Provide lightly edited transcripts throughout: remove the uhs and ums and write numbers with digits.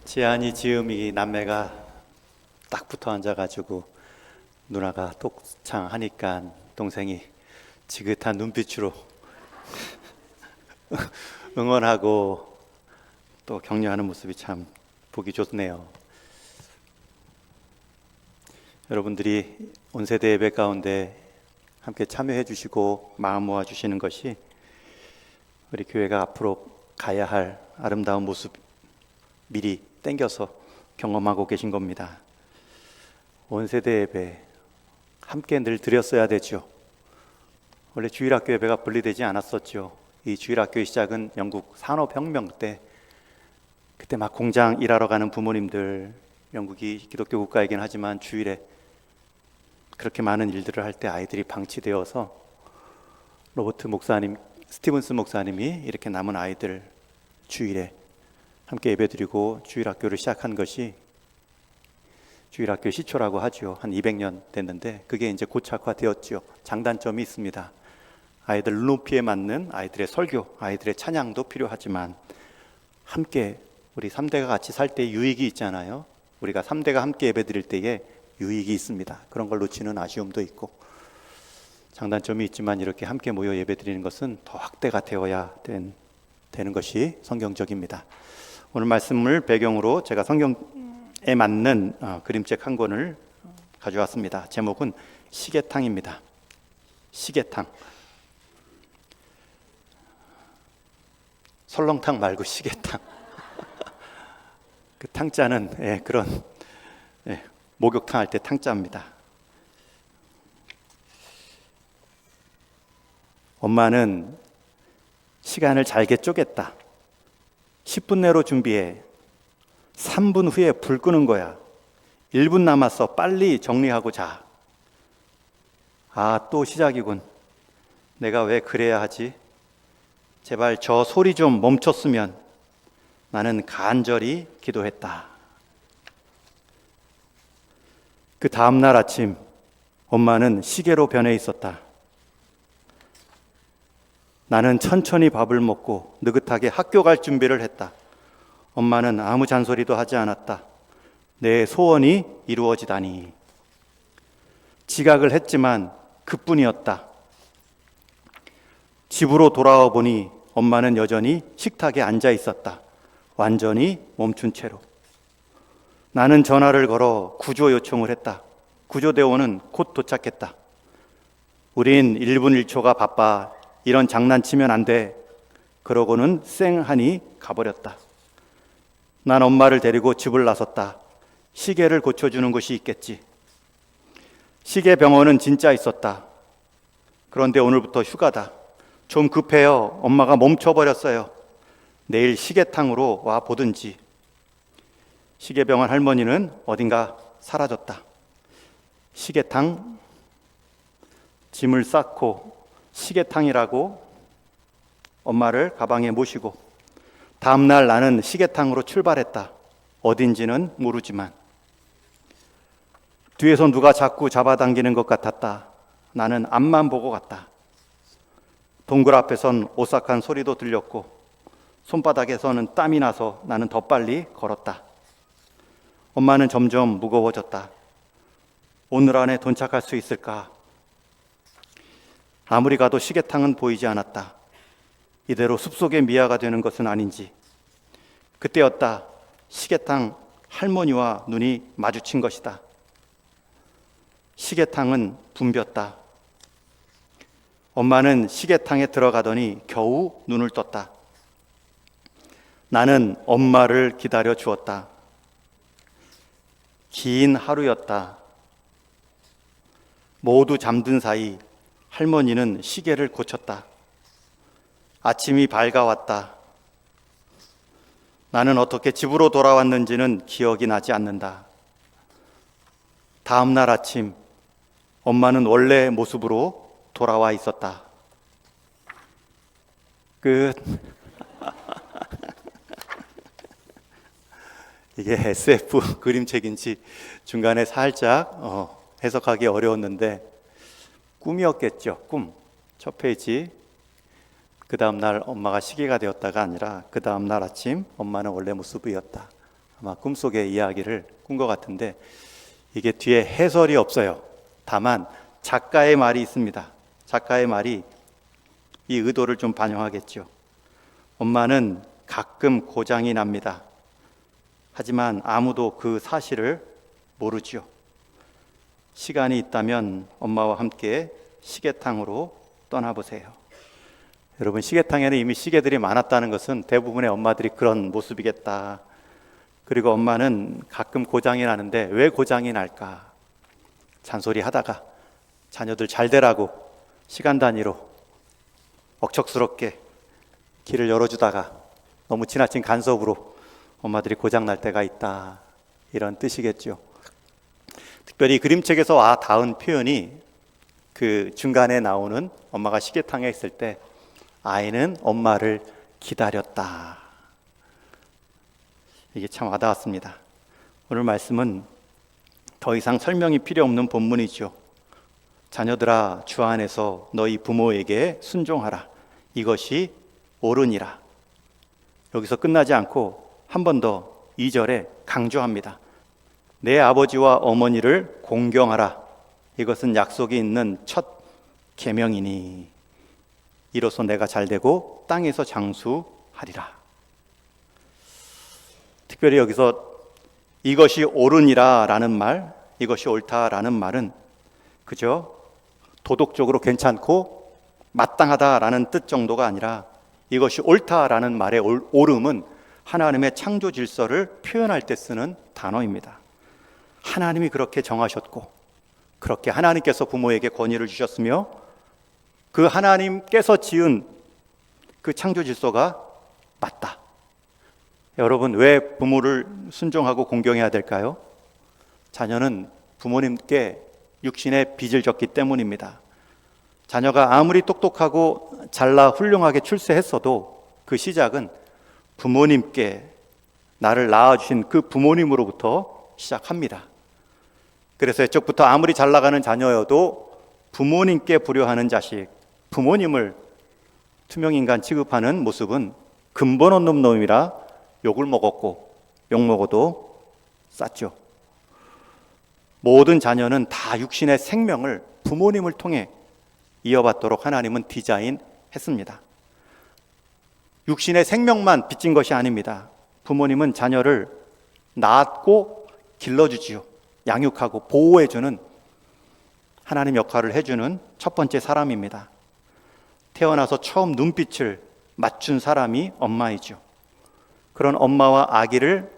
지안이 지음이 남매가 딱 붙어 앉아가지고 누나가 똑창 하니까 동생이 지긋한 눈빛으로 응원하고 또 격려하는 모습이 참 보기 좋네요. 여러분들이 온세대 예배 가운데 함께 참여해 주시고 마음 모아 주시는 것이 우리 교회가 앞으로 가야 할 아름다운 모습 미리 땡겨서 경험하고 계신 겁니다. 온세대 예배 함께 늘 드렸어야 되죠. 원래 주일학교 예배가 분리되지 않았었죠. 이 주일학교의 시작은 영국 산업혁명 때, 그때 막 공장 일하러 가는 부모님들, 영국이 기독교 국가이긴 하지만 주일에 그렇게 많은 일들을 할 때 아이들이 방치되어서 로버트 목사님, 스티븐스 목사님이 이렇게 남은 아이들 주일에 함께 예배드리고 주일학교를 시작한 것이 주일학교 시초라고 하죠. 한 200년 됐는데 그게 이제 고착화되었죠. 장단점이 있습니다. 아이들 눈높이에 맞는 아이들의 설교, 아이들의 찬양도 필요하지만 함께 우리 3대가 같이 살 때 유익이 있잖아요. 우리가 3대가 함께 예배드릴 때에 유익이 있습니다. 그런 걸 놓치는 아쉬움도 있고 장단점이 있지만 이렇게 함께 모여 예배드리는 것은 더 확대가 되어야 되는 것이 성경적입니다. 오늘 말씀을 배경으로 제가 성경에 맞는 그림책 한 권을 가져왔습니다. 제목은 시계탕입니다. 시계탕. 설렁탕 말고 시계탕. 그 탕자는 그런 목욕탕 할 때 탕자입니다. 엄마는 시간을 잘게 쪼갰다. 10분 내로 준비해. 3분 후에 불 끄는 거야. 1분 남았어. 빨리 정리하고 자. 아, 또 시작이군. 내가 왜 그래야 하지? 제발 저 소리 좀 멈췄으면. 나는 간절히 기도했다. 그 다음날 아침 엄마는 시계로 변해 있었다. 나는 천천히 밥을 먹고 느긋하게 학교 갈 준비를 했다. 엄마는 아무 잔소리도 하지 않았다. 내 소원이 이루어지다니. 지각을 했지만 그뿐이었다. 집으로 돌아와 보니 엄마는 여전히 식탁에 앉아 있었다. 완전히 멈춘 채로. 나는 전화를 걸어 구조 요청을 했다. 구조대원은 곧 도착했다. 우린 1분 1초가 바빠. 이런 장난치면 안 돼. 그러고는 쌩하니 가버렸다. 난 엄마를 데리고 집을 나섰다. 시계를 고쳐주는 곳이 있겠지. 시계병원은 진짜 있었다. 그런데 오늘부터 휴가다. 좀 급해요. 엄마가 멈춰버렸어요. 내일 시계탕으로 와 보든지. 시계병원 할머니는 어딘가 사라졌다. 시계탕, 짐을 쌓고 시계탕이라고 엄마를 가방에 모시고 다음날 나는 시계탕으로 출발했다. 어딘지는 모르지만 뒤에서 누가 자꾸 잡아당기는 것 같았다. 나는 앞만 보고 갔다. 동굴 앞에선 오싹한 소리도 들렸고 손바닥에서는 땀이 나서 나는 더 빨리 걸었다. 엄마는 점점 무거워졌다. 오늘 안에 도착할 수 있을까? 아무리 가도 시계탕은 보이지 않았다. 이대로 숲속의 미아가 되는 것은 아닌지. 그때였다. 시계탕 할머니와 눈이 마주친 것이다. 시계탕은 붐볐다. 엄마는 시계탕에 들어가더니 겨우 눈을 떴다. 나는 엄마를 기다려 주었다. 긴 하루였다. 모두 잠든 사이 할머니는 시계를 고쳤다. 아침이 밝아왔다. 나는 어떻게 집으로 돌아왔는지는 기억이 나지 않는다. 다음 날 아침 엄마는 원래 모습으로 돌아와 있었다. 끝. 이게 SF 그림책인지 중간에 살짝 해석하기 어려웠는데 꿈이었겠죠. 꿈. 첫 페이지. 그 다음 날 엄마가 시계가 되었다가 아니라 그 다음 날 아침 엄마는 원래 모습이었다. 아마 꿈속의 이야기를 꾼 것 같은데 이게 뒤에 해설이 없어요. 다만 작가의 말이 있습니다. 작가의 말이 이 의도를 좀 반영하겠죠. 엄마는 가끔 고장이 납니다. 하지만 아무도 그 사실을 모르죠. 시간이 있다면 엄마와 함께 시계탕으로 떠나보세요. 여러분, 시계탕에는 이미 시계들이 많았다는 것은 대부분의 엄마들이 그런 모습이겠다. 그리고 엄마는 가끔 고장이 나는데 왜 고장이 날까? 잔소리 하다가 자녀들 잘 되라고 시간 단위로 억척스럽게 길을 열어주다가 너무 지나친 간섭으로 엄마들이 고장 날 때가 있다. 이런 뜻이겠죠. 특별히 그림책에서 닿은 표현이 그 중간에 나오는 엄마가 시계탕에 있을 때 아이는 엄마를 기다렸다. 이게 참 와닿았습니다. 오늘 말씀은 더 이상 설명이 필요 없는 본문이죠. 자녀들아, 주 안에서 너희 부모에게 순종하라. 이것이 옳으니라. 여기서 끝나지 않고 한 번 더 2절에 강조합니다. 내 아버지와 어머니를 공경하라. 이것은 약속이 있는 첫 계명이니 이로써 내가 잘되고 땅에서 장수하리라. 특별히 여기서 이것이 옳으니라 라는 말, 이것이 옳다라는 말은 그저 도덕적으로 괜찮고 마땅하다라는 뜻 정도가 아니라 이것이 옳다라는 말의 옳음은 하나님의 창조 질서를 표현할 때 쓰는 단어입니다. 하나님이 그렇게 정하셨고 그렇게 하나님께서 부모에게 권위를 주셨으며 그 하나님께서 지은 그 창조 질서가 맞다. 여러분, 왜 부모를 순종하고 공경해야 될까요? 자녀는 부모님께 육신의 빚을 졌기 때문입니다. 자녀가 아무리 똑똑하고 잘나 훌륭하게 출세했어도 그 시작은 부모님께 나를 낳아주신 그 부모님으로부터 시작합니다. 그래서 애초부터 아무리 잘 나가는 자녀여도 부모님께 불효하는 자식, 부모님을 투명인간 취급하는 모습은 근본 없는 놈이라 욕을 먹었고 욕 먹어도 쌌죠. 모든 자녀는 다 육신의 생명을 부모님을 통해 이어받도록 하나님은 디자인했습니다. 육신의 생명만 빚진 것이 아닙니다. 부모님은 자녀를 낳고 길러주지요. 양육하고 보호해주는 하나님 역할을 해주는 첫 번째 사람입니다. 태어나서 처음 눈빛을 맞춘 사람이 엄마이죠. 그런 엄마와 아기를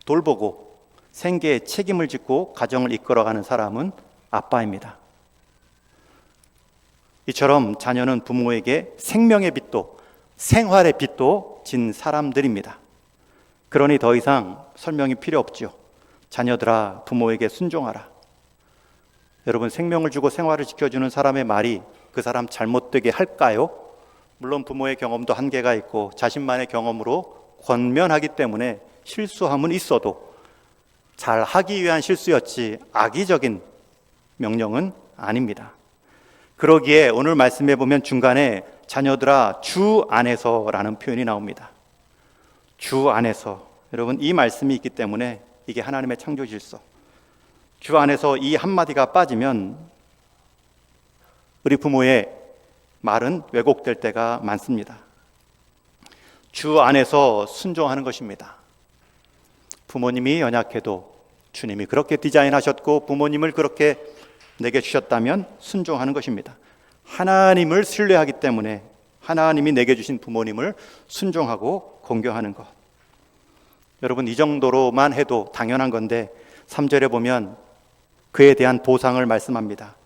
돌보고 생계에 책임을 짓고 가정을 이끌어가는 사람은 아빠입니다. 이처럼 자녀는 부모에게 생명의 빚도 생활의 빚도 진 사람들입니다. 그러니 더 이상 설명이 필요 없죠. 자녀들아, 부모에게 순종하라. 여러분, 생명을 주고 생활을 지켜주는 사람의 말이 그 사람 잘못되게 할까요? 물론 부모의 경험도 한계가 있고 자신만의 경험으로 권면하기 때문에 실수함은 있어도 잘하기 위한 실수였지 악의적인 명령은 아닙니다. 그러기에 오늘 말씀해 보면 중간에 자녀들아 주 안에서라는 표현이 나옵니다. 주 안에서. 여러분, 이 말씀이 있기 때문에 이게 하나님의 창조 질서. 주 안에서 이 한마디가 빠지면 우리 부모의 말은 왜곡될 때가 많습니다. 주 안에서 순종하는 것입니다. 부모님이 연약해도 주님이 그렇게 디자인하셨고 부모님을 그렇게 내게 주셨다면 순종하는 것입니다. 하나님을 신뢰하기 때문에 하나님이 내게 주신 부모님을 순종하고 공경하는 것. 여러분, 이 정도로만 해도 당연한 건데 3절에 보면 그에 대한 보상을 말씀합니다.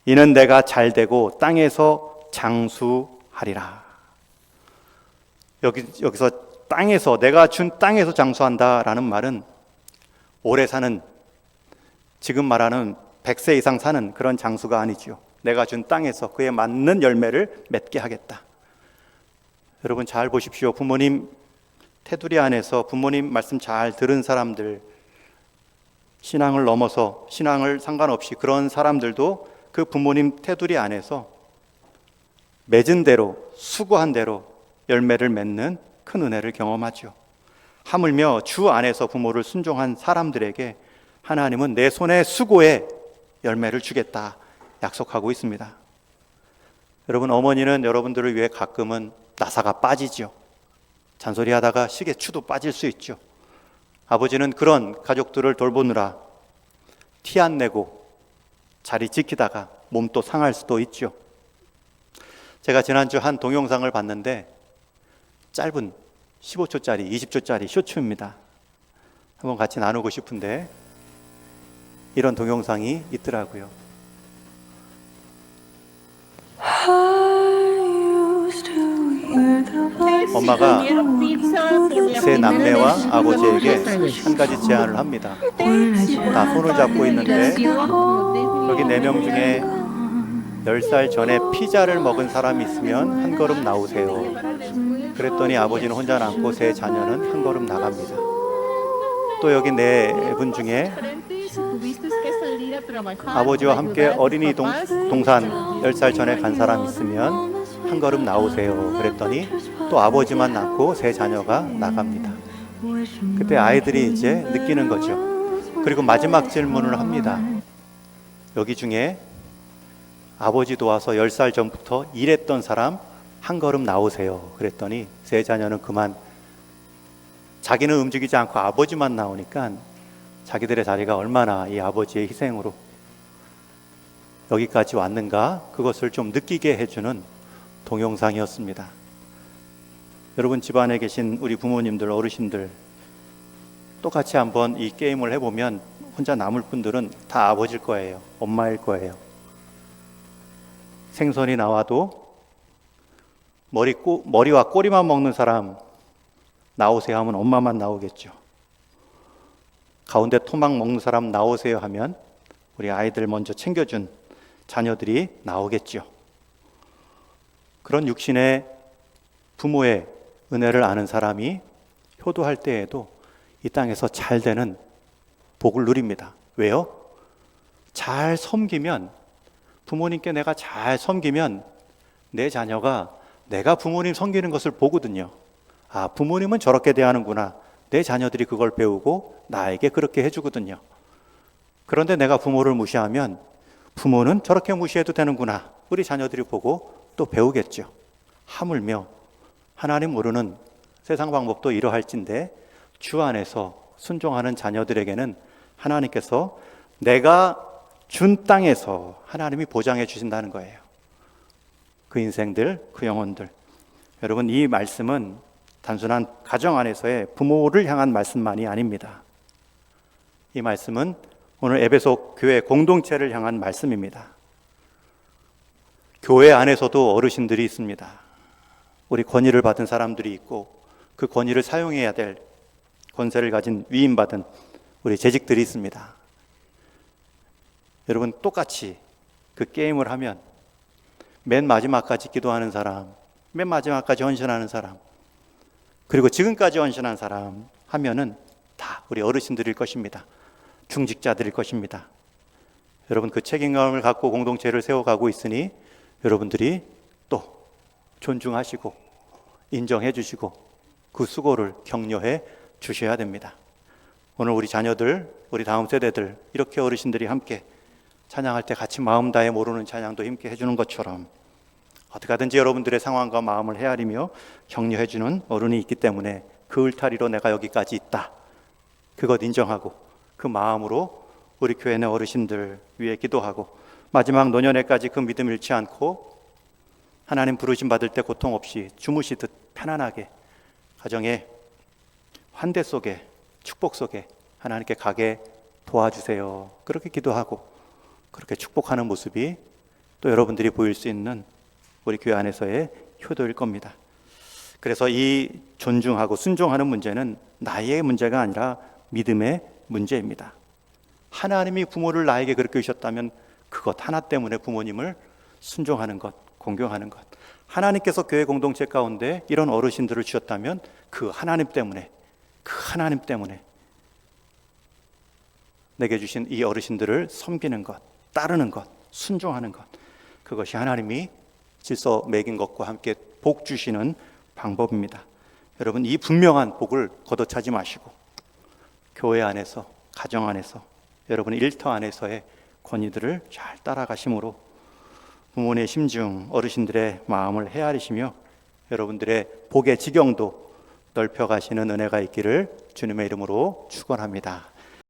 이는 내가 잘되고 땅에서 장수하리라. 여기서 땅에서, 내가 준 땅에서 장수한다라는 말은 오래 사는, 지금 말하는 100세 이상 사는 그런 장수가 아니죠. 내가 준 땅에서 그에 맞는 열매를 맺게 하겠다. 여러분, 잘 보십시오. 부모님 테두리 안에서 부모님 말씀 잘 들은 사람들, 신앙을 넘어서 신앙을 상관없이 그런 사람들도 그 부모님 테두리 안에서 맺은 대로, 수고한 대로 열매를 맺는 큰 은혜를 경험하죠. 하물며 주 안에서 부모를 순종한 사람들에게 하나님은 내 손의 수고에 열매를 주겠다 약속하고 있습니다. 여러분, 어머니는 여러분들을 위해 가끔은 나사가 빠지죠. 잔소리하다가 시계추도 빠질 수 있죠. 아버지는 그런 가족들을 돌보느라 티 안 내고 자리 지키다가 몸도 상할 수도 있죠. 제가 지난주 한 동영상을 봤는데 짧은 15초짜리, 20초짜리 쇼츠입니다. 한번 같이 나누고 싶은데 이런 동영상이 있더라고요. 엄마가 세 남매와 아버지에게 한 가지 제안을 합니다. 다 손을 잡고 있는데 여기 4명 중에 10살 전에 피자를 먹은 사람이 있으면 한 걸음 나오세요. 그랬더니 아버지는 혼자 남고 세 자녀는 한 걸음 나갑니다. 또 여기 4분 중에 아버지와 함께 어린이 동산 10살 전에 간 사람 있으면 한 걸음 나오세요. 그랬더니 또 아버지만 낳고 세 자녀가 나갑니다. 그때 아이들이 이제 느끼는 거죠. 그리고 마지막 질문을 합니다. 여기 중에 아버지 도와서 10살 전부터 일했던 사람 한 걸음 나오세요. 그랬더니 세 자녀는 그만 자기는 움직이지 않고 아버지만 나오니까 자기들의 자리가 얼마나 이 아버지의 희생으로 여기까지 왔는가 그것을 좀 느끼게 해주는 동영상이었습니다. 여러분 집안에 계신 우리 부모님들, 어르신들 똑같이 한번 이 게임을 해보면 혼자 남을 분들은 다 아버지일 거예요. 엄마일 거예요. 생선이 나와도 머리와 꼬리만 먹는 사람 나오세요 하면 엄마만 나오겠죠. 가운데 토막 먹는 사람 나오세요 하면 우리 아이들 먼저 챙겨준 자녀들이 나오겠죠. 그런 육신의 부모의 은혜를 아는 사람이 효도할 때에도 이 땅에서 잘 되는 복을 누립니다. 왜요? 잘 섬기면, 부모님께 내가 잘 섬기면 내 자녀가 내가 부모님 섬기는 것을 보거든요. 아, 부모님은 저렇게 대하는구나. 내 자녀들이 그걸 배우고 나에게 그렇게 해주거든요. 그런데 내가 부모를 무시하면 부모는 저렇게 무시해도 되는구나. 우리 자녀들이 보고 또 배우겠죠. 하물며 하나님 모르는 세상 방법도 이러할진데 주 안에서 순종하는 자녀들에게는 하나님께서 내가 준 땅에서 하나님이 보장해 주신다는 거예요. 그 인생들, 그 영혼들. 여러분, 이 말씀은 단순한 가정 안에서의 부모를 향한 말씀만이 아닙니다. 이 말씀은 오늘 에베소 교회 공동체를 향한 말씀입니다. 교회 안에서도 어르신들이 있습니다. 우리 권위를 받은 사람들이 있고 그 권위를 사용해야 될 권세를 가진 위임받은 우리 재직들이 있습니다. 여러분, 똑같이 그 게임을 하면 맨 마지막까지 기도하는 사람, 맨 마지막까지 헌신하는 사람, 그리고 지금까지 헌신한 사람 하면은 다 우리 어르신들일 것입니다. 중직자들일 것입니다. 여러분, 그 책임감을 갖고 공동체를 세워가고 있으니 여러분들이 또 존중하시고 인정해 주시고 그 수고를 격려해 주셔야 됩니다. 오늘 우리 자녀들, 우리 다음 세대들 이렇게 어르신들이 함께 찬양할 때 같이 마음 다해 모르는 찬양도 함께 해주는 것처럼 어떻게 하든지 여러분들의 상황과 마음을 헤아리며 격려해 주는 어른이 있기 때문에 그 울타리로 내가 여기까지 있다. 그것 인정하고 그 마음으로 우리 교회 내 어르신들 위해 기도하고 마지막 노년에까지 그 믿음 잃지 않고 하나님 부르심 받을 때 고통 없이 주무시듯 편안하게 가정의 환대 속에 축복 속에 하나님께 가게 도와주세요. 그렇게 기도하고 그렇게 축복하는 모습이 또 여러분들이 보일 수 있는 우리 교회 안에서의 효도일 겁니다. 그래서 이 존중하고 순종하는 문제는 나의 문제가 아니라 믿음의 문제입니다. 하나님이 부모를 나에게 그렇게 주셨다면 그것 하나 때문에 부모님을 순종하는 것, 공경하는 것. 하나님께서 교회 공동체 가운데 이런 어르신들을 주셨다면 그 하나님 때문에 내게 주신 이 어르신들을 섬기는 것, 따르는 것, 순종하는 것. 그것이 하나님이 질서 매긴 것과 함께 복 주시는 방법입니다. 여러분 이 분명한 복을 걷어차지 마시고 교회 안에서, 가정 안에서, 여러분의 일터 안에서의 권위들을 잘 따라가심으로 부모의 심중, 어르신들의 마음을 헤아리시며 여러분들의 복의 지경도 넓혀가시는 은혜가 있기를 주님의 이름으로 축원합니다.